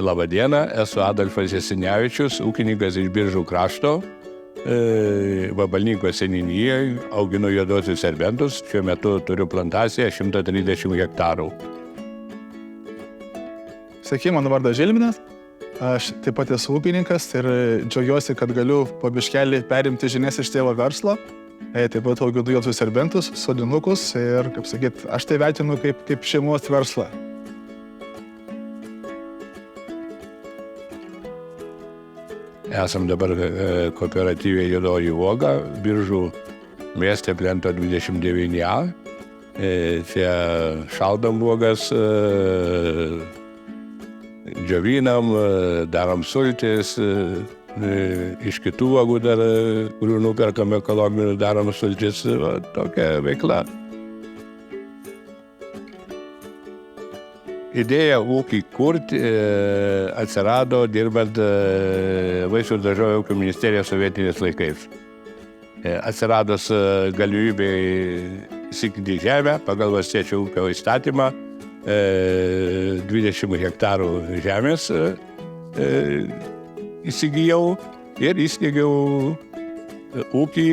Labą dieną, esu Adolfas Jasinevičius, ūkininkas iš Biržų krašto, Vabalninko seniūnijoje, auginu juoduosius serbentus, šiuo metu turiu plantaciją 130 hektarų. Sveiki, mano vardas Žilvinas, aš taip pat esu ūkininkas ir džiaugiuosi, kad galiu po biškelį perimti žinias iš tėvo verslo. Taip pat auginu juoduosius serbentus, sodinukus ir, kaip sakyt, aš tai vertinu kaip šeimos verslą. Esam dabar kooperatyviai Juodoji uoga, Biržų mieste plento 29A. Čia šaldom uogas, džiovinam, darom sultis, iš kitų uogų dar, kurių nuperkam ekologinių, darom sultis, tokia veikla. Idėja ūkį kurti atsirado dirbant Vaisių ir daržovių ūkio ministerijos sovietiniais laikais. Atsiradus galimybei įsigyti žemę pagal Valstiečių ūkio įstatymą, 20 hektarų žemės įsigijau ir įsteigiau ūkį,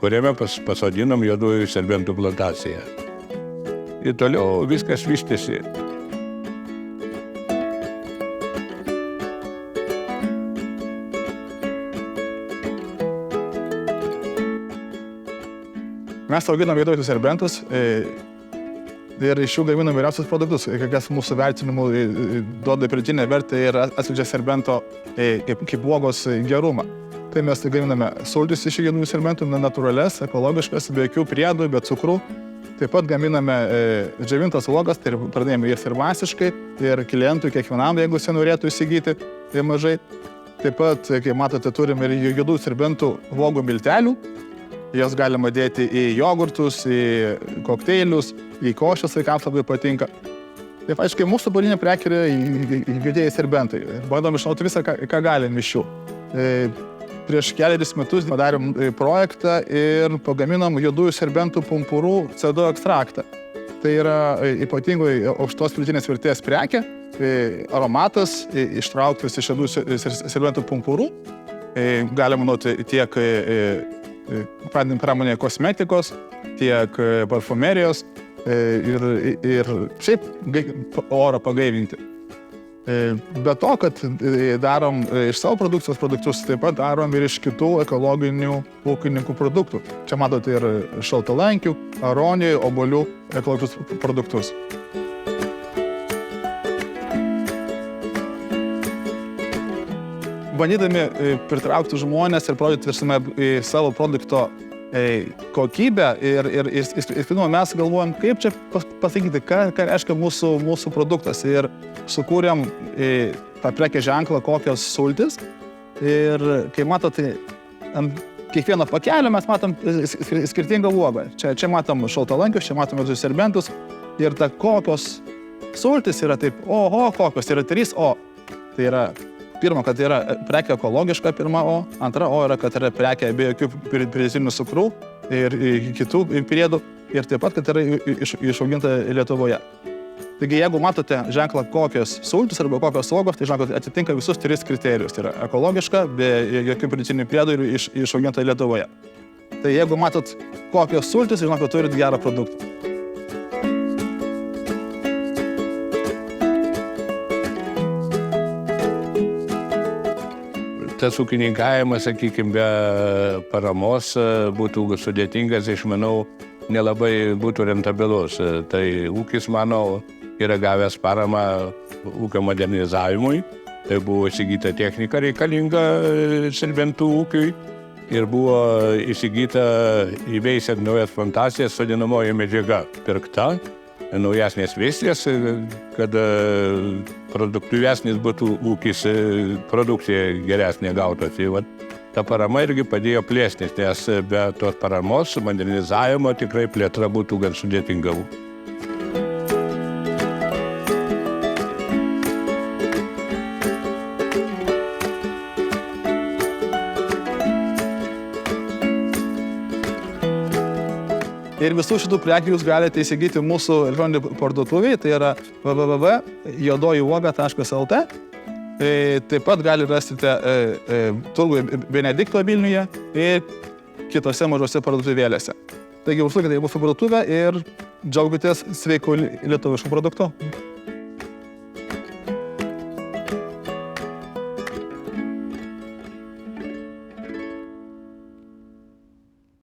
kuriame pasodinom juodųjų serbentų plantaciją. Ir toliau viskas vystėsi. Mes auginam juoduosius serbentus ir iš jų gaminam įvairiausius produktus, kas mūsų vertinimu duoda pridėtinę vertę ir atskleidžia serbento kaip uogos gerumą. Tai mes gaminame sultis iš juodųjų serbentų, natūralias, ekologiškas, be jokių priedų, be cukrų. Taip pat gaminame džiovintas uogas, tai pradėjome ir masiškai, ir klientui kiekvienam, jeigu jis norėtų įsigyti, tai mažai. Taip pat, kaip matote, turime ir juodųjų serbentų uogų miltelių. Jas galima dėti į jogurtus, į kokteilius, į košes, vaikams labai patinka. Taip, aiškiai, mūsų pagrindinė prekė yra juodieji serbentai. Bandom išnauti visą, ką galim iš jų. Prieš kelerius metus padarėm projektą ir pagaminom juodųjų serbentų pumpurų CO2 ekstraktą. Tai yra ypatingai aukštos pridėtinės vertės prekė, aromatas ištrauktas iš juodųjų serbentų pumpurų. Galima naudoti tiek pramonėje kosmetikos, tiek parfumerijos ir šiaip orą pagaivinti. Be to, kad darom iš savo produktus, taip pat darom ir iš kitų ekologinių ūkininkų produktų. Čia matote ir šaltalankių, aronijų, obuolių ekologiškus produktus. Bandydami pritraukti žmonės ir parodyti savo produkto kokybę ir mes galvojam, kaip čia pasakyti, ką reiškia mūsų produktas. Ir sukūrėm tą prekės ženklą kokios sultis. Ir kai matote, ant kiekvieno pakelio mes matom skirtingą uogą. Čia matom šaltalankius, čia matom juoduosius serbentus. Ir ta kokios sultis yra taip, kokios, tai yra 3 O. Tai yra pirma, kad yra prekė ekologiška, pirma O. Antra O yra, kad yra prekė be jokių pridėtinių cukrų ir kitų priedų. Ir taip pat, kad yra išauginta Lietuvoje. Taigi, jeigu matote ženklą kokios sultis arba kokios uogos, tai ženklas atitinka visus 3 kriterijus. Tai yra ekologiška, be jokių pridėtinių priedų ir išauginta Lietuvoje. Tai jeigu matot kokios sultis, žinok, kad turit gerą produktą. Tas ūkininkavimas, sakykime, be paramos būtų sudėtingas, aš manau, nelabai būtų rentabilus. Tai ūkis, manau, yra gavęs paramą ūkio modernizavimui. Tai buvo įsigyta technika reikalinga serbentų ūkiui ir buvo įsigyta įveisiant naujas plantacijas sodinamoji medžiaga pirkta, naujasnės veislės, kad produktyvesnis būtų ūkis, produkcija geresnė gautųsi. Ta parama irgi padėjo plėstis, nes be tos paramos modernizavimo tikrai plėtra būtų gan sudėtinga. Ir visų šitų prekių jūs galite įsigyti mūsų elektroninėje parduotuvėje, tai yra www.juodojuoga.lt. Taip pat gali rasite turguje Benedikto Vilniuje ir kitose mažose parduotuvėlėse. Taigi užsukite į mūsų parduotuvę ir džiaugitės sveiku lietuvišku produktu.